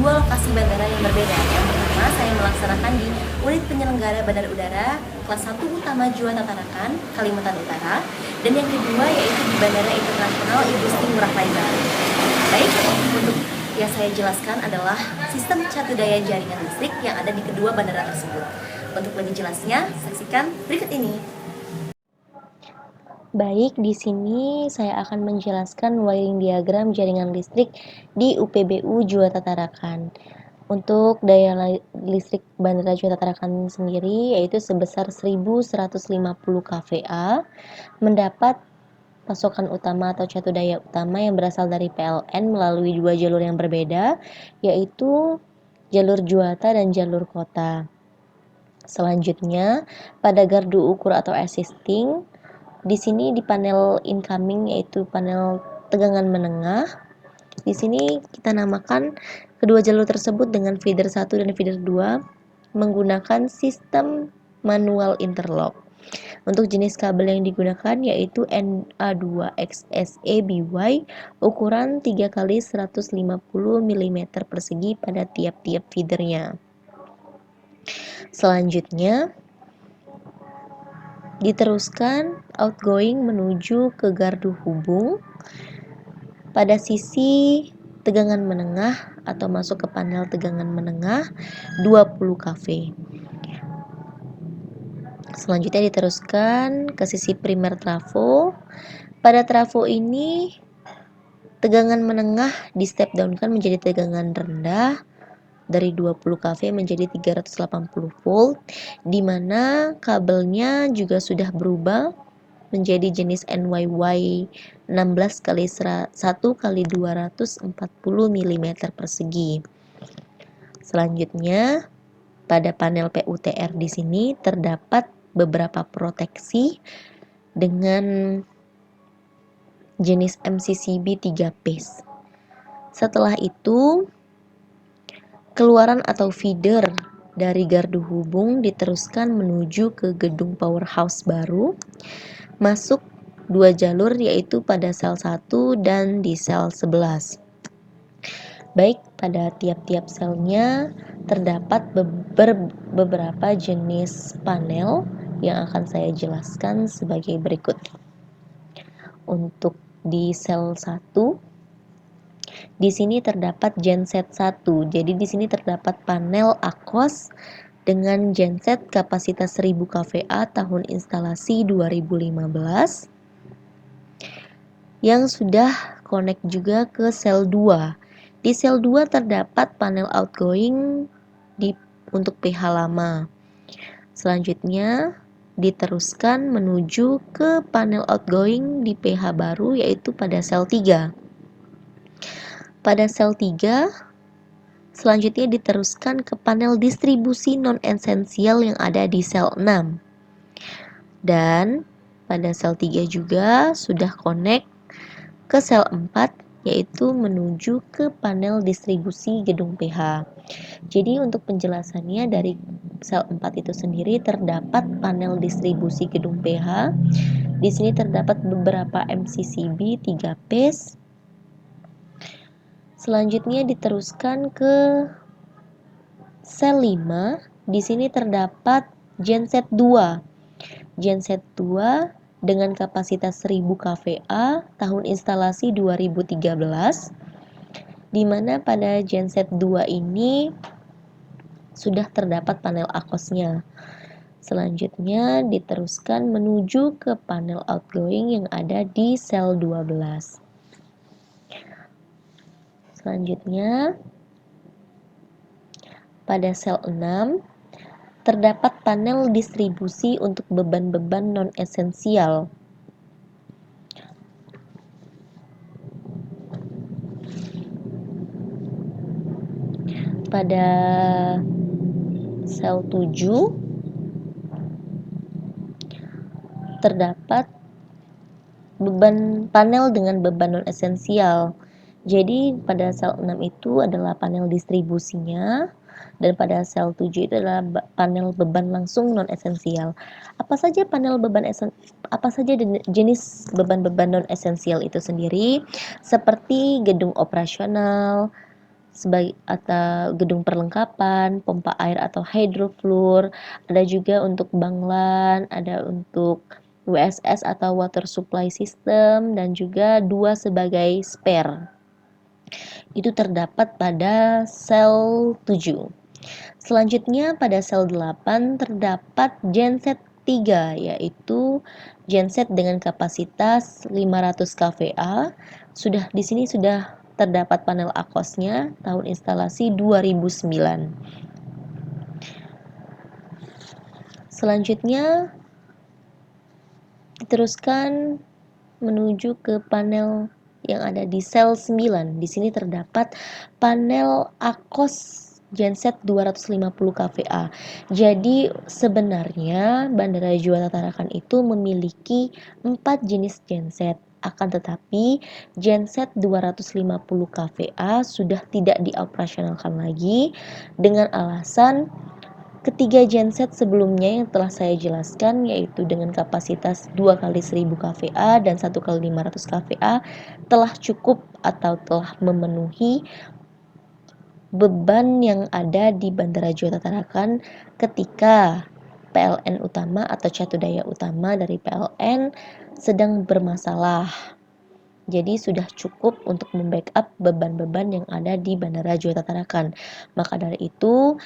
dua lokasi bandara yang berbeda. Yang pertama, saya melaksanakan di unit penyelenggara Bandara Udara kelas 1 Utama Juanda Tarakan, Kalimantan Utara, dan yang kedua yaitu di Bandara Internasional Igusti Ngurah Rai Bali. Baik, untuk yang saya jelaskan adalah sistem catu daya jaringan listrik yang ada di kedua bandara tersebut. Untuk lebih jelasnya, saksikan berikut ini. Baik, di sini saya akan menjelaskan wiring diagram jaringan listrik di UPBU Juanda Tarakan. Untuk daya listrik Bandara Juanda Tarakan sendiri yaitu sebesar 1150 kVA, mendapat pasokan utama atau catu daya utama yang berasal dari PLN melalui dua jalur yang berbeda, yaitu jalur Juanda dan jalur kota. Selanjutnya, pada gardu ukur atau existing, di sini di panel incoming yaitu panel tegangan menengah. Di sini kita namakan kedua jalur tersebut dengan feeder 1 dan feeder 2 menggunakan sistem manual interlock. Untuk jenis kabel yang digunakan yaitu NA2XSE-BY ukuran 3 x 150 mm persegi pada tiap-tiap feedernya. Selanjutnya, diteruskan outgoing menuju ke gardu hubung pada sisi tegangan menengah atau masuk ke panel tegangan menengah 20 kV. Selanjutnya diteruskan ke sisi primer trafo. Pada trafo ini tegangan menengah di step down-kan menjadi tegangan rendah dari 20 kV menjadi 380 volt, di mana kabelnya juga sudah berubah menjadi jenis NYY 16 kali 1 kali 240 mm persegi. Selanjutnya, pada panel PUTR di sini terdapat beberapa proteksi dengan jenis MCCB 3 phase. Setelah itu, keluaran atau feeder dari gardu hubung diteruskan menuju ke gedung powerhouse baru, masuk dua jalur yaitu pada sel 1 dan di sel 11. Baik, pada tiap-tiap selnya terdapat beberapa jenis panel yang akan saya jelaskan sebagai berikut. Untuk di sel 1, di sini terdapat genset 1. Jadi di sini terdapat panel ACOS dengan genset kapasitas 1000 kVA tahun instalasi 2015 yang sudah connect juga ke sel 2. Di sel 2 terdapat panel outgoing untuk pH lama. Selanjutnya diteruskan menuju ke panel outgoing di pH baru yaitu pada sel 3. Pada sel 3 selanjutnya diteruskan ke panel distribusi non-esensial yang ada di sel 6. Dan pada sel 3 juga sudah connect ke sel 4 yaitu menuju ke panel distribusi gedung pH. Jadi untuk penjelasannya dari sel 4 itu sendiri terdapat panel distribusi gedung pH. Di sini terdapat beberapa MCCB 3 phase. Selanjutnya diteruskan ke sel 5. Di sini terdapat genset 2. Genset 2 dengan kapasitas 1000 kVA tahun instalasi 2013, di mana pada genset 2 ini sudah terdapat panel ACOS-nya. Selanjutnya diteruskan menuju ke panel outgoing yang ada di sel 12. Selanjutnya pada sel 6 terdapat panel distribusi untuk beban-beban non-esensial. Pada sel 7 terdapat panel dengan beban non-esensial. Jadi pada sel 6 itu adalah panel distribusinya, dan pada sel 7 itu adalah panel beban langsung non-esensial. Apa saja jenis beban-beban non-esensial itu sendiri? Seperti gedung operasional, atau gedung perlengkapan, pompa air atau hydrofloor, ada juga untuk banglan, ada untuk WSS atau water supply system, dan juga 2 sebagai spare. Itu terdapat pada sel 7. Selanjutnya pada sel 8 terdapat genset 3, yaitu genset dengan kapasitas 500 kVA. Di sini sudah terdapat panel akosnya, tahun instalasi 2009. Selanjutnya diteruskan menuju ke panel yang ada di sel 9. Di sini terdapat panel akos genset 250 kVA. Jadi sebenarnya Bandara Juanda Tarakan itu memiliki 4 jenis genset. Akan tetapi genset 250 kVA sudah tidak dioperasionalkan lagi dengan alasan ketiga genset sebelumnya yang telah saya jelaskan, yaitu dengan kapasitas 2 kali 1000 kVA dan 1 kali 500 kVA telah cukup atau telah memenuhi beban yang ada di Bandara Juanda Tarakan ketika PLN utama atau catu daya utama dari PLN sedang bermasalah. Jadi sudah cukup untuk membackup beban-beban yang ada di Bandara Juanda Tarakan. Maka dari itu,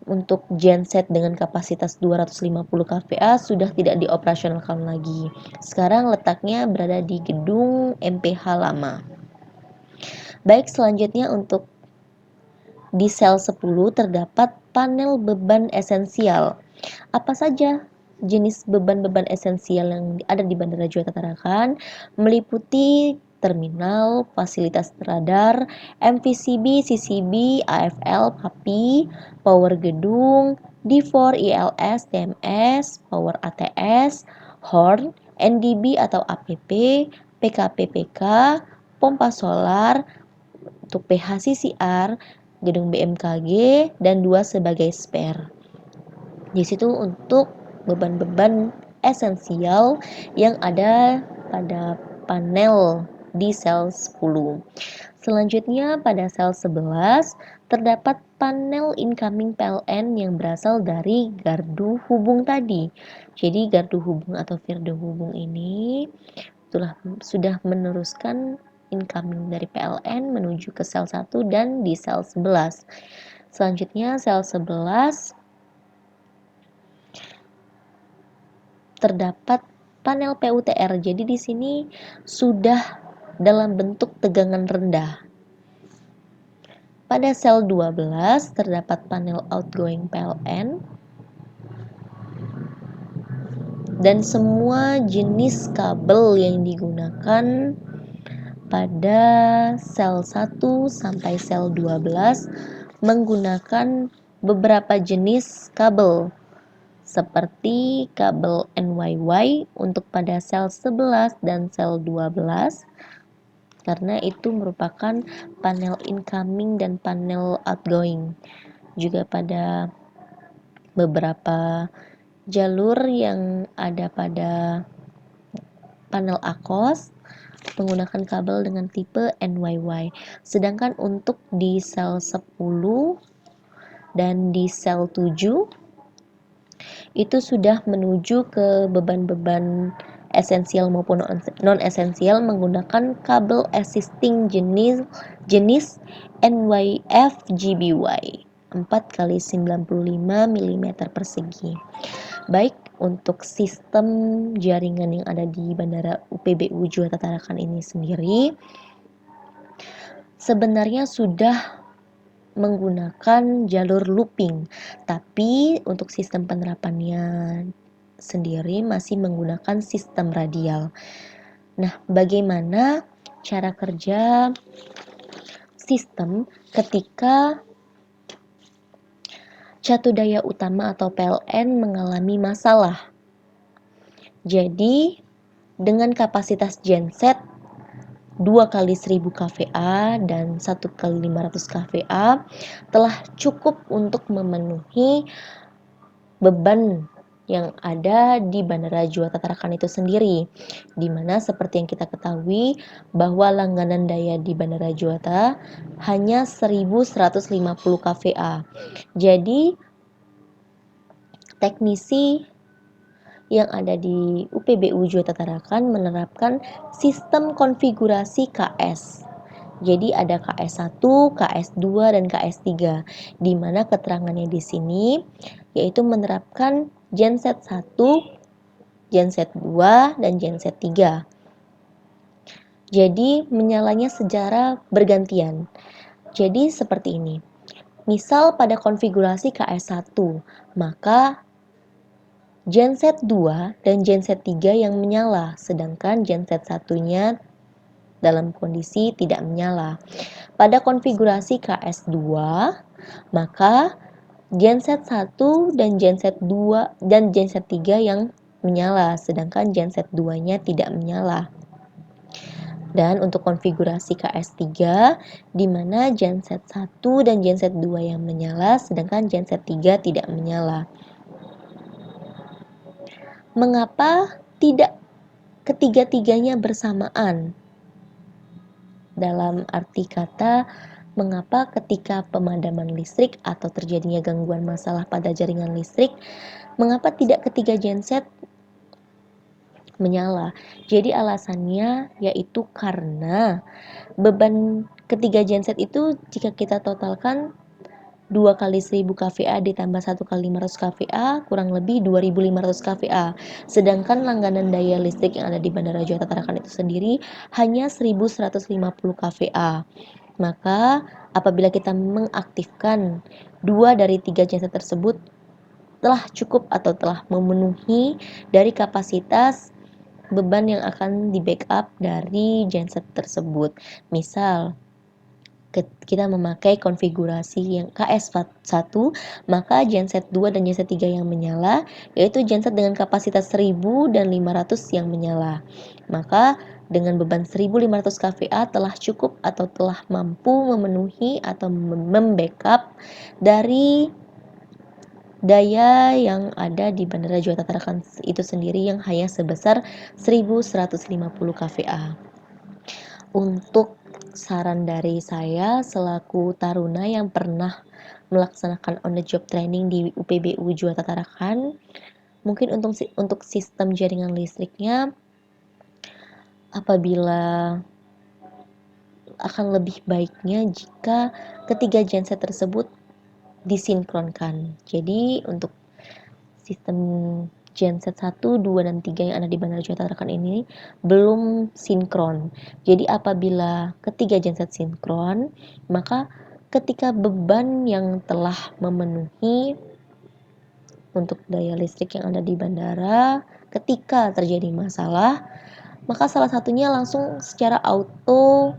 untuk genset dengan kapasitas 250 kVA sudah tidak dioperasionalkan lagi. Sekarang letaknya berada di gedung MPH lama. Baik, selanjutnya untuk di sel 10 terdapat panel beban esensial. Apa saja jenis beban-beban esensial yang ada di Bandara Juanda Tarakan? Meliputi terminal, fasilitas radar, MVCB, CCB, AFL, PAPI, power gedung, D4, ILS, TMS, power ATS, horn, NDB atau APP, PKPPK, pompa solar, untuk PH-CCR, gedung BMKG, dan 2 sebagai spare. Di situ untuk beban-beban esensial yang ada pada panel di sel 10. Selanjutnya pada sel 11 terdapat panel incoming PLN yang berasal dari gardu hubung tadi. Jadi gardu hubung atau firdo hubung ini sudah meneruskan incoming dari PLN menuju ke sel 1 dan di sel 11. Selanjutnya sel 11 terdapat panel PUTR. Jadi di sini sudah dalam bentuk tegangan rendah. Pada sel 12 terdapat panel outgoing PLN dan semua jenis kabel yang digunakan pada sel 1 sampai sel 12 menggunakan beberapa jenis kabel seperti kabel NYY untuk pada sel 11 dan sel 12 karena itu merupakan panel incoming dan panel outgoing. Juga pada beberapa jalur yang ada pada panel akos menggunakan kabel dengan tipe NYY. Sedangkan untuk di sel 10 dan di sel 7 itu sudah menuju ke beban-beban esensial maupun non-esensial menggunakan kabel assisting jenis NYF GBY 4 kali 95 mm persegi. Baik, untuk sistem jaringan yang ada di Bandara UPBU Juanda Tarakan ini sendiri sebenarnya sudah menggunakan jalur looping, tapi untuk sistem penerapannya sendiri masih menggunakan sistem radial. Nah, bagaimana cara kerja sistem ketika catu daya utama atau PLN mengalami masalah? Jadi, dengan kapasitas genset 2 kali 1000 kVA dan 1 kali 500 kVA telah cukup untuk memenuhi beban yang ada di Bandara Juanda Tarakan itu sendiri, dimana seperti yang kita ketahui bahwa langganan daya di Bandara Juanda hanya 1150 kVA. Jadi teknisi yang ada di UPBU Juanda Tarakan menerapkan sistem konfigurasi KS. Jadi ada KS1, KS2, dan KS3, di mana keterangannya di sini yaitu menerapkan genset 1, genset 2, dan genset 3. Jadi menyalanya secara bergantian. Jadi seperti ini. Misal pada konfigurasi KS1, maka genset 2 dan genset 3 yang menyala, sedangkan genset 1-nya dalam kondisi tidak menyala. Pada konfigurasi KS2, maka genset 1 dan genset 2 dan genset 3 yang menyala, sedangkan genset 2-nya tidak menyala. Dan untuk konfigurasi KS3, di mana genset 1 dan genset 2 yang menyala, sedangkan genset 3 tidak menyala. Mengapa tidak ketiga-tiganya bersamaan? Dalam arti kata, mengapa ketika pemadaman listrik atau terjadinya gangguan masalah pada jaringan listrik, mengapa tidak ketiga genset menyala? Jadi alasannya yaitu karena beban ketiga genset itu jika kita totalkan 2 kali 1000 kVA ditambah 1 kali 500 kVA kurang lebih 2500 kVA. Sedangkan langganan daya listrik yang ada di Bandara Juanda Tarakan itu sendiri hanya 1150 kVA. Maka apabila kita mengaktifkan 2 dari 3 genset tersebut telah cukup atau telah memenuhi dari kapasitas beban yang akan di backup dari genset tersebut. Misal kita memakai konfigurasi yang KS1, maka genset 2 dan genset 3 yang menyala, yaitu genset dengan kapasitas 1000 dan 500 yang menyala. Maka dengan beban 1500 kVA telah cukup atau telah mampu memenuhi atau membackup dari daya yang ada di Bandara Juanda Tarakan itu sendiri yang hanya sebesar 1150 kVA. Untuk saran dari saya selaku taruna yang pernah melaksanakan on the job training di UPBU Juanda Tarakan, mungkin untuk sistem jaringan listriknya apabila akan lebih baiknya jika ketiga genset tersebut disinkronkan. Jadi untuk sistem genset 1, 2, dan 3 yang ada di Bandara Juanda Tarakan ini belum sinkron. Jadi apabila ketiga genset sinkron, maka ketika beban yang telah memenuhi untuk daya listrik yang ada di bandara, ketika terjadi masalah, maka salah satunya langsung secara auto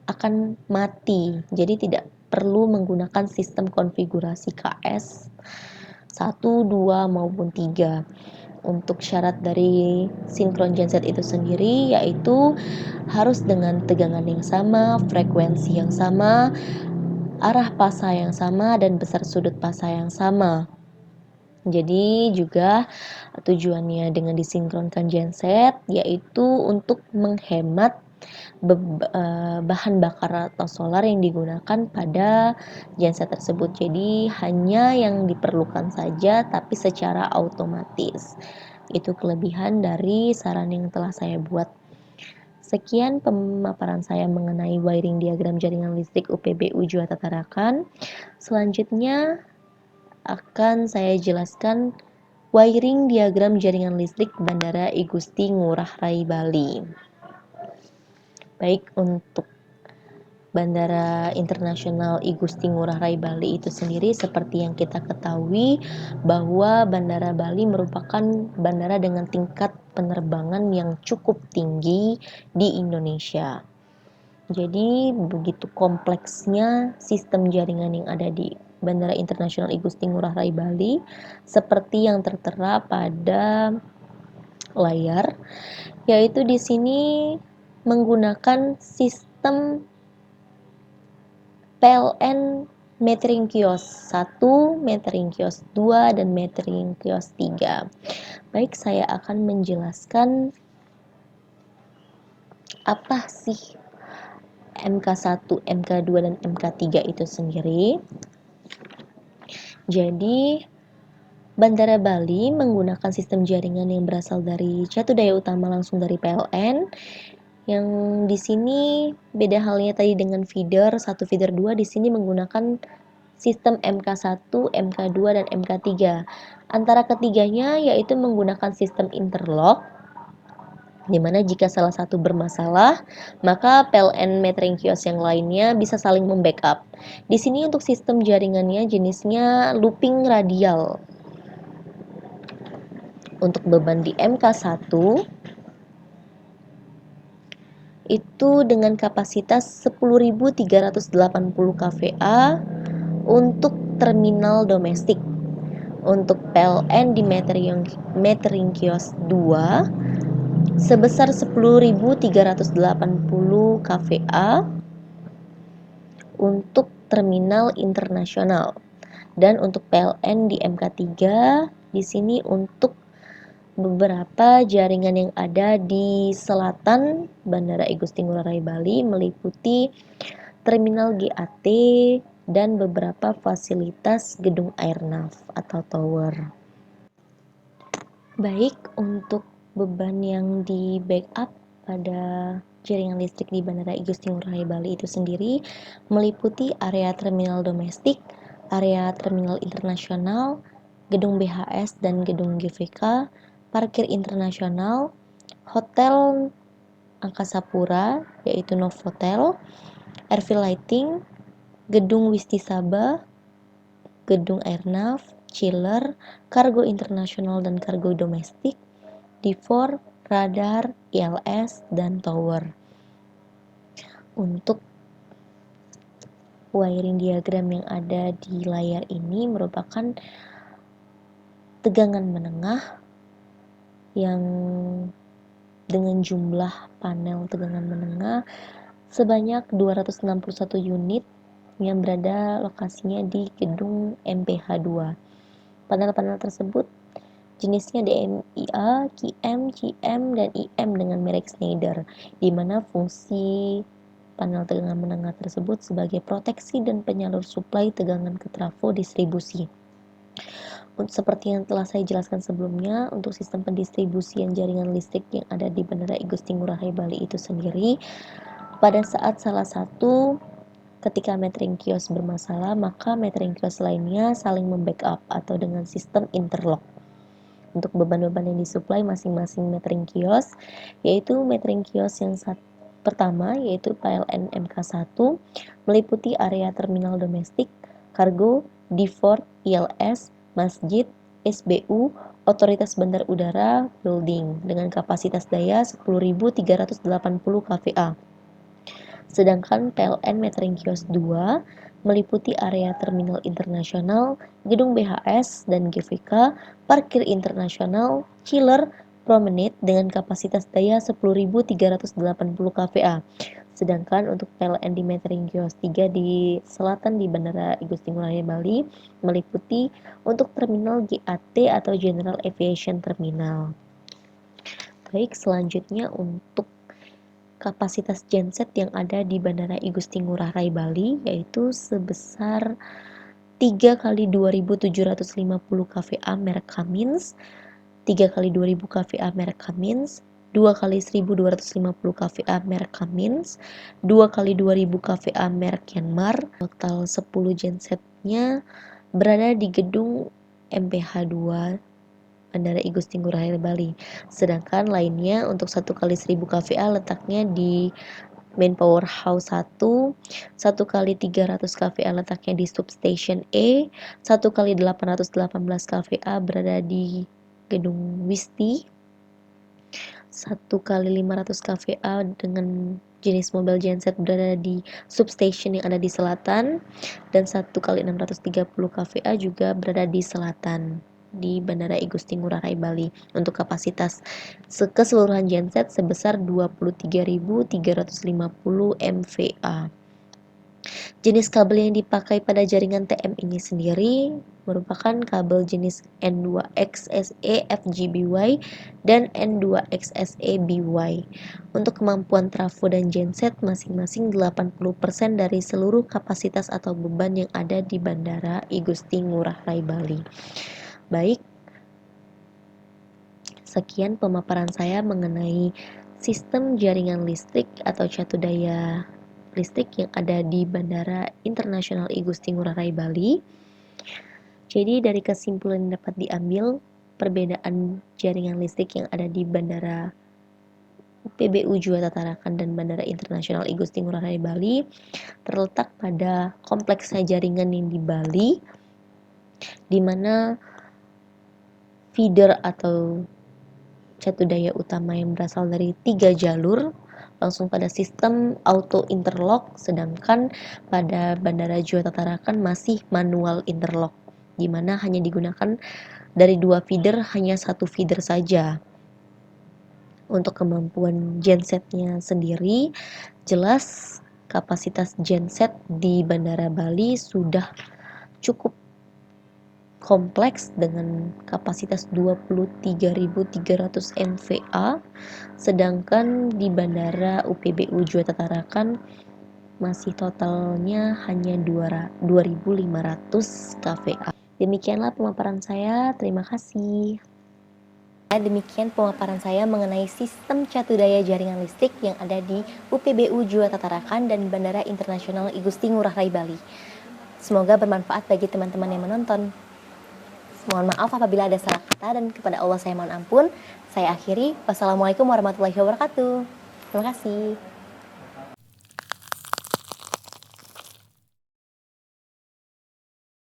akan mati. Jadi tidak perlu menggunakan sistem konfigurasi KS 1, 2, maupun 3. Untuk syarat dari sinkron genset itu sendiri yaitu harus dengan tegangan yang sama, frekuensi yang sama, arah pasa yang sama, dan besar sudut pasa yang sama. Jadi juga tujuannya dengan disinkronkan genset yaitu untuk menghemat bahan bakar atau solar yang digunakan pada genset tersebut. Jadi hanya yang diperlukan saja tapi secara otomatis. Itu kelebihan dari saran yang telah saya buat. Sekian pemaparan saya mengenai wiring diagram jaringan listrik UPBU Juanda Tarakan. Selanjutnya akan saya jelaskan wiring diagram jaringan listrik Bandara I Gusti Ngurah Rai Bali. Baik, untuk Bandara Internasional I Gusti Ngurah Rai Bali itu sendiri seperti yang kita ketahui bahwa Bandara Bali merupakan bandara dengan tingkat penerbangan yang cukup tinggi di Indonesia. Jadi begitu kompleksnya sistem jaringan yang ada di Bandara Internasional I Gusti Ngurah Rai Bali seperti yang tertera pada layar, yaitu di sini menggunakan sistem PLN metering kios 1, metering kios 2, dan metering kios 3. Baik, saya akan menjelaskan apa sih MK1, MK2, dan MK3 itu sendiri. Jadi, Bandara Bali menggunakan sistem jaringan yang berasal dari catu daya utama langsung dari PLN. Yang di sini beda halnya tadi dengan feeder 1, feeder 2, di sini menggunakan sistem MK1, MK2, dan MK3. Antara ketiganya yaitu menggunakan sistem interlock, di mana jika salah satu bermasalah, maka PLN metering kios yang lainnya bisa saling membackup. Di sini untuk sistem jaringannya jenisnya looping radial. Untuk beban di MK1 itu dengan kapasitas 10.380 kVA untuk terminal domestik. Untuk PLN di metering kios 2 sebesar 10.380 kVA untuk terminal internasional. Dan untuk PLN di MK3 di sini untuk beberapa jaringan yang ada di selatan Bandara I Gusti Ngurah Rai Bali meliputi terminal GAT dan beberapa fasilitas gedung airnav atau tower. Baik, untuk beban yang di backup pada jaringan listrik di Bandara I Gusti Ngurah Rai Bali itu sendiri meliputi area terminal domestik, area terminal internasional, gedung BHS dan gedung GVK, parkir internasional, hotel Angkasa Pura yaitu Novotel, airfield lighting, gedung Wistisaba, gedung airnav, chiller, kargo internasional dan kargo domestik, D4, radar, ILS, dan tower. Untuk wiring diagram yang ada di layar ini merupakan tegangan menengah yang dengan jumlah panel tegangan menengah sebanyak 261 unit yang berada lokasinya di gedung MPH 2. Panel-panel tersebut jenisnya DMIA, QM, CM, dan IM dengan merek Schneider, di mana fungsi panel tegangan menengah tersebut sebagai proteksi dan penyalur suplai tegangan ke trafo distribusi. Seperti yang telah saya jelaskan sebelumnya, untuk sistem pendistribusian jaringan listrik yang ada di Bandara I Gusti Ngurah Rai Bali itu sendiri, pada saat salah satu ketika metering kios bermasalah, maka metering kios lainnya saling membackup atau dengan sistem interlock. Untuk beban-beban yang disuplai masing-masing metering kios, yaitu metering kios yang pertama yaitu PLN MK1 meliputi area terminal domestik, kargo, D4, ILS, masjid, SBU, otoritas bandar udara, building dengan kapasitas daya 10.380 kVA. Sedangkan PLN metering kios 2 meliputi area terminal internasional, gedung BHS dan GVK, parkir internasional, chiller, promenade dengan kapasitas daya 10.380 kVA. Sedangkan untuk PLN di metering kios 3 di selatan di Bandara I Gusti Ngurah Rai Bali meliputi untuk terminal GAT atau General Aviation Terminal. Baik, selanjutnya untuk kapasitas genset yang ada di Bandara I Gusti Ngurah Rai Bali yaitu sebesar 3 kali 2750 kVA merek Cummins, 3 kali 2000 kVA merek Cummins, 2 kali 1250 kVA merek Cummins, 2 kali 2000 kVA merek Yanmar. Total 10 gensetnya berada di gedung MPH 2 Bandara I Gusti Ngurah Rai Bali. Sedangkan lainnya untuk 1 kali 1000 kVA letaknya di main powerhouse 1, 1 kali 300 kVA letaknya di substation E, 1 kali 818 kVA berada di gedung Wisti, 1 kali 500 kVA dengan jenis mobil genset berada di substation yang ada di selatan, dan 1 kali 630 kVA juga berada di selatan di Bandara I Gusti Ngurah Rai Bali untuk kapasitas keseluruhan genset sebesar 23.350 MVA. Jenis kabel yang dipakai pada jaringan TM ini sendiri merupakan kabel jenis N2XSE FGBY dan N2XSE BY. Untuk kemampuan trafo dan genset masing-masing 80% dari seluruh kapasitas atau beban yang ada di Bandara I Gusti Ngurah Rai Bali. Baik, sekian pemaparan saya mengenai sistem jaringan listrik atau catu daya listrik yang ada di Bandara Internasional I Gusti Ngurah Rai Bali. Jadi dari kesimpulan yang dapat diambil, perbedaan jaringan listrik yang ada di Bandara PBU Juanda Tarakan dan Bandara Internasional I Gusti Ngurah Rai Bali terletak pada kompleksnya jaringan yang di Bali, di mana feeder atau catu daya utama yang berasal dari 3 jalur langsung pada sistem auto interlock, sedangkan pada Bandara Juanda Tarakan masih manual interlock, di mana hanya digunakan dari 2 feeder hanya 1 feeder saja. Untuk kemampuan gensetnya sendiri, jelas kapasitas genset di Bandara Bali sudah cukup kompleks dengan kapasitas 23.300 MVA, sedangkan di Bandara UPBU Juanda Tarakan masih totalnya hanya 2.500 kVA. Demikianlah pemaparan saya, terima kasih. Demikian pemaparan saya mengenai sistem catu daya jaringan listrik yang ada di UPBU Juanda Tarakan dan Bandara Internasional I Gusti Ngurah Rai Bali. Semoga bermanfaat bagi teman-teman yang menonton. Mohon maaf apabila ada salah kata dan kepada Allah saya mohon ampun. Saya akhiri. Wassalamualaikum warahmatullahi wabarakatuh. Terima kasih.